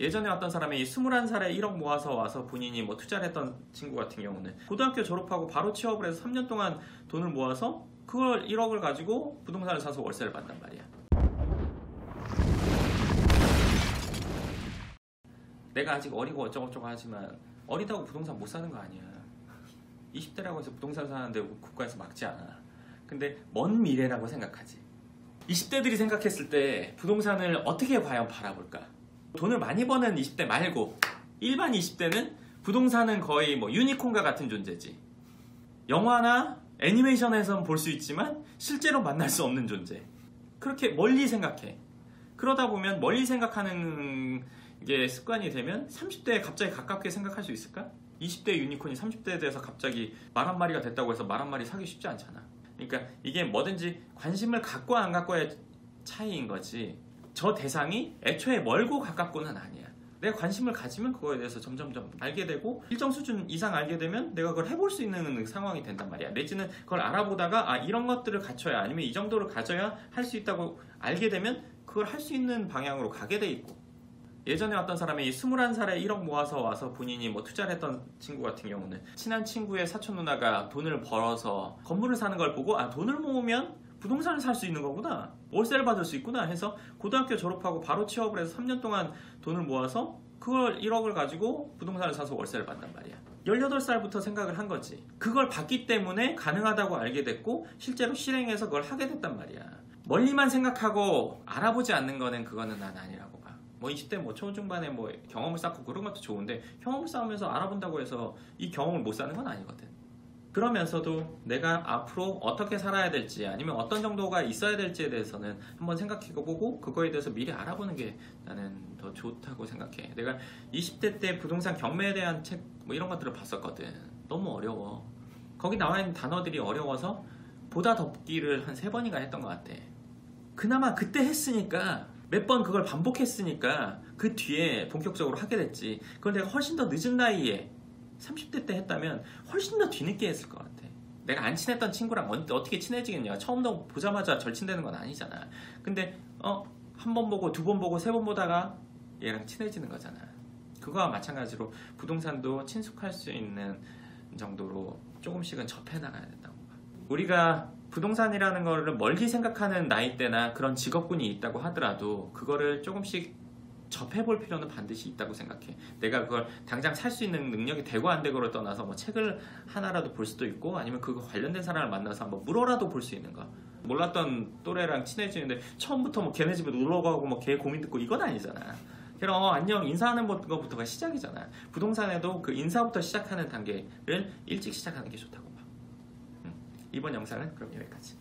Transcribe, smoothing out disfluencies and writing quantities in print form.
예전에 어떤 사람이 21살에 1억 모아서 와서 본인이 뭐 투자를 했던 친구 같은 경우는 고등학교 졸업하고 바로 취업을 해서 3년 동안 돈을 모아서 그걸 1억을 가지고 부동산을 사서 월세를 받단 말이야. 내가 아직 어리고 어쩌고저쩌고 하지만 어리다고 부동산 못 사는 거 아니야. 20대라고 해서 부동산 사는데 국가에서 막지 않아. 근데 먼 미래라고 생각하지. 20대들이 생각했을 때 부동산을 어떻게 과연 바라볼까? 돈을 많이 버는 20대 말고 일반 20대는 부동산은 거의 뭐 유니콘과 같은 존재지. 영화나 애니메이션에선 볼 수 있지만 실제로 만날 수 없는 존재. 그렇게 멀리 생각해. 그러다 보면 멀리 생각하는 게 습관이 되면 30대에 갑자기 가깝게 생각할 수 있을까? 20대 유니콘이 30대에 대해서 갑자기 말 한마리가 됐다고 해서 말 한마리 사기 쉽지 않잖아. 그러니까 이게 뭐든지 관심을 갖고 안 갖고의 차이인 거지, 저 대상이 애초에 멀고 가깝고는 아니야. 내가 관심을 가지면 그거에 대해서 점점점 알게 되고 일정 수준 이상 알게 되면 내가 그걸 해볼 수 있는 상황이 된단 말이야. 내지는 그걸 알아보다가 이런 것들을 갖춰야, 아니면 이 정도를 가져야 할 수 있다고 알게 되면 그걸 할 수 있는 방향으로 가게 돼 있고. 예전에 어떤 사람이 21살에 1억 모아서 와서 본인이 뭐 투자를 했던 친구 같은 경우는 친한 친구의 사촌 누나가 돈을 벌어서 건물을 사는 걸 보고 돈을 모으면 부동산을 살 수 있는 거구나, 월세를 받을 수 있구나 해서 고등학교 졸업하고 바로 취업을 해서 3년 동안 돈을 모아서 그걸 1억을 가지고 부동산을 사서 월세를 받단 말이야. 18살부터 생각을 한 거지. 그걸 봤기 때문에 가능하다고 알게 됐고 실제로 실행해서 그걸 하게 됐단 말이야. 멀리만 생각하고 알아보지 않는 거는 그거는 난 아니라고 봐. 뭐 20대 뭐 초중반에 뭐 경험을 쌓고 그런 것도 좋은데 경험을 쌓으면서 알아본다고 해서 이 경험을 못 사는 건 아니거든. 그러면서도 내가 앞으로 어떻게 살아야 될지, 아니면 어떤 정도가 있어야 될지에 대해서는 한번 생각해보고 그거에 대해서 미리 알아보는 게 나는 더 좋다고 생각해. 내가 20대 때 부동산 경매에 대한 책 뭐 이런 것들을 봤었거든. 너무 어려워. 거기 나와 있는 단어들이 어려워서 보다 덮기를 한 3번인가 했던 것 같아. 그나마 그때 했으니까, 몇 번 그걸 반복했으니까 그 뒤에 본격적으로 하게 됐지. 그걸 내가 훨씬 더 늦은 나이에 30대 때 했다면 훨씬 더 뒤늦게 했을 것 같아. 내가 안 친했던 친구랑 어떻게 친해지겠냐. 처음부터 보자마자 절친되는 건 아니잖아. 근데 한 번 보고 2번 보고 3번 보다가 얘랑 친해지는 거잖아. 그거와 마찬가지로 부동산도 친숙할 수 있는 정도로 조금씩은 접해나가야 된다고 봐. 우리가 부동산이라는 거를 멀리 생각하는 나이대나 그런 직업군이 있다고 하더라도 그거를 조금씩 접해볼 필요는 반드시 있다고 생각해. 내가 그걸 당장 살 수 있는 능력이 되고 안 되고를 떠나서 뭐 책을 하나라도 볼 수도 있고, 아니면 그거 관련된 사람을 만나서 한번 물어라도 볼 수 있는 거. 몰랐던 또래랑 친해지는데 처음부터 뭐 걔네 집에 놀러 가고 뭐 걔 고민 듣고 이건 아니잖아. 그럼 안녕 인사하는 것부터가 시작이잖아. 부동산에도 그 인사부터 시작하는 단계를 일찍 시작하는 게 좋다고 봐. 이번 영상은 그럼 여기까지.